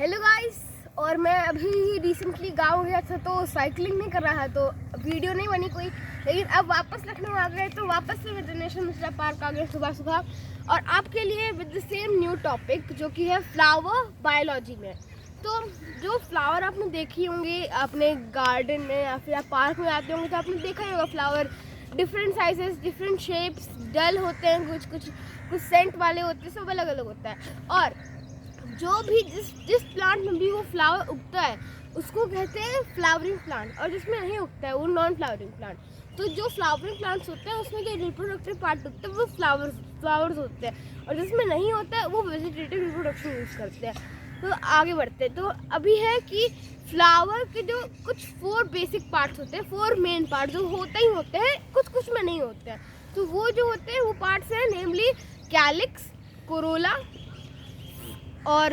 Hello guys. और मैं अभी रिसेंटली गांव गया था तो साइकिलिंग नहीं कर रहा तो वीडियो नहीं बनी कोई, लेकिन अब वापस लखनऊ आ गए तो वापस से वेटरनेशन मिश्रा पार्क आ गए सुबह सुबह और आपके लिए with the same new topic जो कि है फ्लावर बायोलॉजी में। तो जो फ्लावर आपने देखी होंगी अपने गार्डन में या फिर आप पार्क में आते होंगे तो आपने देखा ही होगा flower different sizes, different shapes, dull होते हैं, कुछ सेंट वाले होते हैं, सब अलग अलग होता है। और जो भी जिस प्लांट में भी वो फ्लावर उगता है उसको कहते हैं फ्लावरिंग प्लांट, और जिसमें नहीं उगता है वो नॉन फ्लावरिंग प्लांट। तो जो फ्लावरिंग प्लांट्स होते हैं उसमें जो रिप्रोडक्टिव पार्ट होते हैं वो फ्लावर्स होते हैं, और जिसमें नहीं होता है वो वेजिटेटिव रिप्रोडक्शन यूज़ करते हैं। तो आगे बढ़ते हैं। तो अभी है कि फ्लावर के जो कुछ 4 बेसिक पार्ट्स होते हैं, 4 मेन पार्ट जो होते ही होते हैं, कुछ में नहीं होते हैं। तो वो जो होते हैं वो पार्ट्स हैं नेमली कैलिक्स, कोरोला और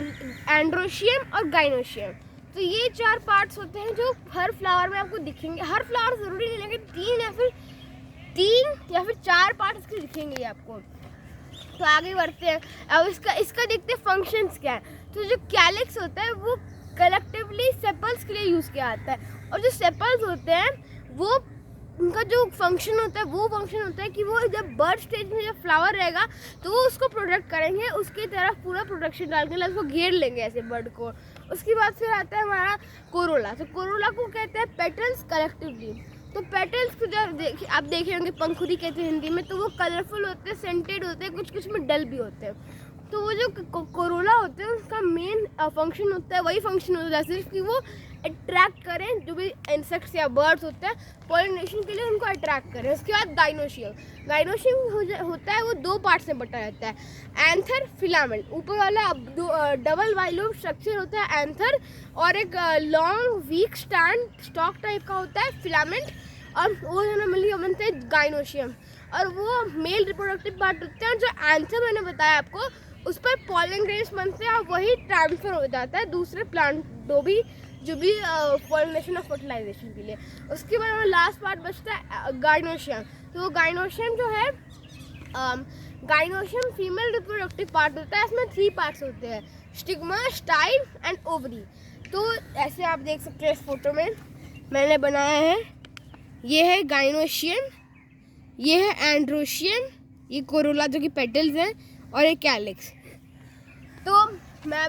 एंड्रोशियम और गाइनोशियम। तो ये 4 पार्ट्स होते हैं जो हर फ्लावर में आपको दिखेंगे। हर फ्लावर ज़रूरी नहीं, लेकिन 3 या फिर 4 पार्ट्स के दिखेंगे आपको। तो आगे बढ़ते हैं। अब इसका देखते हैं फंक्शंस क्या है। तो जो कैलिक्स होता है वो कलेक्टिवली सेपल्स के लिए यूज़ किया जाता है, और जो सेपल्स होते हैं वो उनका जो फंक्शन होता है वो फंक्शन होता है कि वो जब बर्ड स्टेज में जब फ्लावर रहेगा तो वो उसको प्रोटेक्ट करेंगे, उसकी तरफ पूरा प्रोटेक्शन डाल के उसको घेर लेंगे ऐसे बर्ड को। उसके बाद फिर आता है हमारा कोरोला। तो कोरोला को कहते हैं पेटल्स कलेक्टिवली। तो पेटल्स को जब आप देखे होंगे पंखुड़ी कहते हैं हिंदी में, तो वो कलरफुल होते हैं, सेंटेड होते हैं, कुछ में डल भी होते हैं। तो वो जो कोरोला होते हैं उसका मेन फंक्शन होता है, वही फंक्शन होता है सिर्फ कि वो अट्रैक्ट करें जो भी इंसेक्ट्स या बर्ड्स होते हैं पॉलिनेशन के लिए, उनको अट्रैक्ट करें। उसके बाद गाइनोशियम होता है वो 2 पार्ट्स में बटा रहता है, एंथर फिलामेंट। ऊपर वाला डबल वाइलोब स्ट्रक्चर होता है एंथर, और एक लॉन्ग वीक स्टॉक टाइप का होता है फिलामेंट, और वो दोनों मिलकर बनते हैं गाइनोशियम। और वो मेल रिप्रोडक्टिव पार्ट होते हैं। जो एंथर मैंने बताया आपको उस पर पॉलन ग्रेन्स बनते हैं और वही ट्रांसफर हो जाता है दूसरे प्लांट जो भी पॉलिनेशन और फर्टिलाइजेशन के लिए। उसके बाद हमारा लास्ट पार्ट बचता है गाइनोशियम। तो गाइनोशियम जो है गाइनोशियम फीमेल रिप्रोडक्टिव पार्ट होता है। इसमें 3 पार्ट्स होते हैं, स्टिग्मा, स्टाइल एंड ओवरी। तो ऐसे आप देख सकते हैं इस फोटो में मैंने बनाया है, ये है गाइनोशियम, ये है एंड्रोशियम, ये कोरोला जो कि पेटल्स हैं, और ये कैलिक्स। तो मैं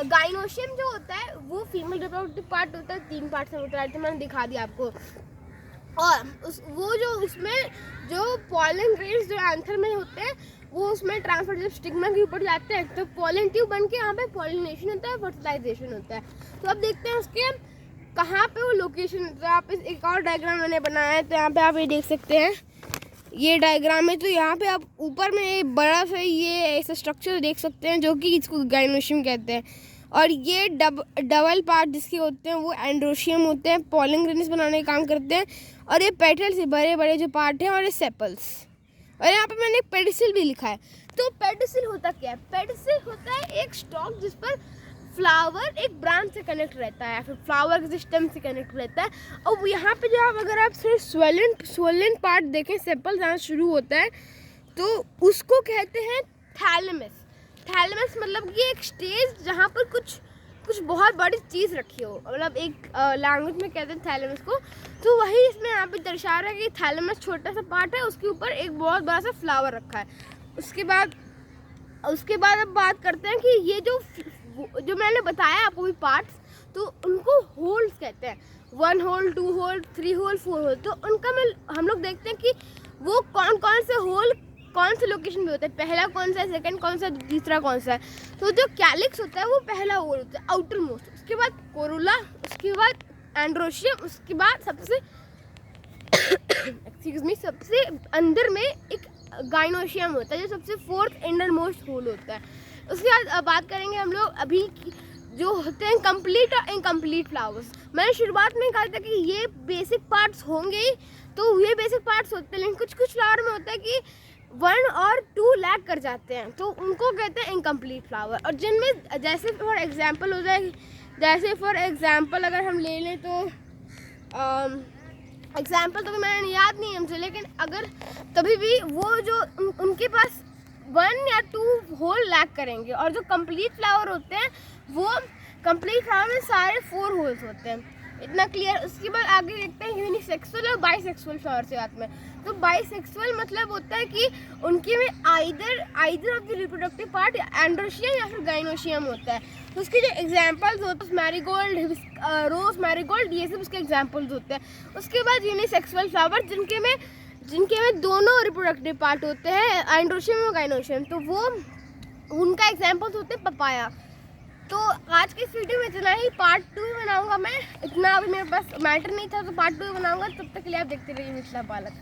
गाइनोशियम जो होता है वो फीमेल रिप्रोडक्टिव पार्ट होता है, 3 पार्ट से होता है, तो मैंने दिखा दिया आपको। और उसमें जो पॉलन ग्रेन्स जो एंथर में होते हैं वो उसमें ट्रांसफर जब स्टिग्मा के ऊपर जाते हैं तो पॉलन ट्यूब बन के यहाँ पे पॉलिनेशन होता है, फर्टिलाइजेशन होता है। तो अब देखते हैं उसके कहाँ पे वो लोकेशन होता है। आप एक और डायग्राम मैंने बनाया है, तो यहाँ पे आप ये देख सकते हैं, ये डायग्राम है। तो यहाँ पे आप ऊपर में एक बड़ा सा ये ऐसा स्ट्रक्चर देख सकते हैं जो कि इसको गाइनोशियम कहते हैं, और ये डबल पार्ट जिसके होते हैं वो एंड्रोशियम होते हैं, पॉलन ग्रेन्स बनाने का काम करते हैं, और ये पेटल्स से बड़े बड़े जो पार्ट हैं, और ये सेपल्स। और यहाँ पे मैंने पेडिसिल भी लिखा है। तो पेडिसिल होता क्या है? पेडिसिल होता है एक स्टॉक जिस पर फ्लावर एक ब्रांच से कनेक्ट रहता है, फिर फ्लावर के सिस्टम से कनेक्ट रहता है। और यहाँ पे जो अगर आप सिर्फ स्वेलेंट पार्ट देखें, सेपल जहाँ शुरू होता है तो उसको कहते हैं थैलेमस। थैलेमस मतलब कि एक स्टेज जहाँ पर कुछ बहुत बड़ी चीज़ रखी हो, मतलब एक लैंग्वेज में कहते हैं थैलेमस को। तो वही इसमें यहाँ पे दर्शा रहा है कि थैलेमस छोटा सा पार्ट है, उसके ऊपर एक बहुत बड़ा सा फ्लावर रखा है। उसके बाद अब बात करते हैं कि ये जो मैंने बताया आपको भी पार्ट्स, तो उनको होल्स कहते हैं। 1 होल, 2 होल, 3 होल, 4 होल। तो उनका हम लोग देखते हैं कि वो कौन से होल कौन से लोकेशन पे होता है, पहला कौन सा है, सेकंड कौन सा, तीसरा कौन सा है। तो जो कैलिक्स होता है वो पहला होल होता है, आउटर मोस्ट। उसके बाद कोरोला, उसके बाद एंड्रोशियम, उसके बाद सबसे सबसे अंदर में एक गाइनोशियम होता है जो सबसे 4th इंडर मोस्ट होल होता है। उसके बाद बात करेंगे हम लोग अभी जो होते हैं कंप्लीट और इनकम्प्लीट फ्लावर्स। मैंने शुरुआत में कहा था कि ये बेसिक पार्ट्स होंगे, तो ये बेसिक पार्ट्स होते हैं, लेकिन कुछ फ्लावर में होता है कि 1 और 2 लैक कर जाते हैं, तो उनको कहते हैं इनकम्प्लीट फ्लावर। और जिनमें जैसे फॉर एग्जांपल हो जाए, जैसे फॉर एग्जांपल अगर हम ले लें तो एग्जांपल तो मैंने याद नहीं है मुझे, लेकिन अगर कभी भी वो जो उनके पास 1 या 2 होल लैक करेंगे, और जो कंप्लीट फ्लावर होते हैं वो कंप्लीट फ्लावर में सारे 4 होल्स होते हैं, इतना क्लियर। उसके बाद आगे देखते हैं यूनिसेक्सुअल और बाइसेक्सुअल फ्लावर से बात में। तो बाइसेक्सुअल मतलब होता है कि उनके में either of the reproductive part androecium या फिर गाइनोशियम होता है। तो उसके जो एग्जांपल्स होते हैं मैरीगोल्ड, रोज, मैरीगोल्ड, ये सब उसके एग्जांपल्स होते हैं। उसके बाद यूनिसेक्सुअल फ्लावर जिनके में दोनों रिप्रोडक्टिव पार्ट होते हैं, एंड्रोशियम और गाइनोशियम, तो वो उनका एग्जांपल्स होते हैं पपाया। तो आज की इस वीडियो में इतना ही। पार्ट 2 बनाऊंगा मैं, इतना अभी मेरे पास मैटर नहीं था, तो पार्ट 2 बनाऊंगा। तब तक के लिए आप देखते रहिए मिथिला पालक।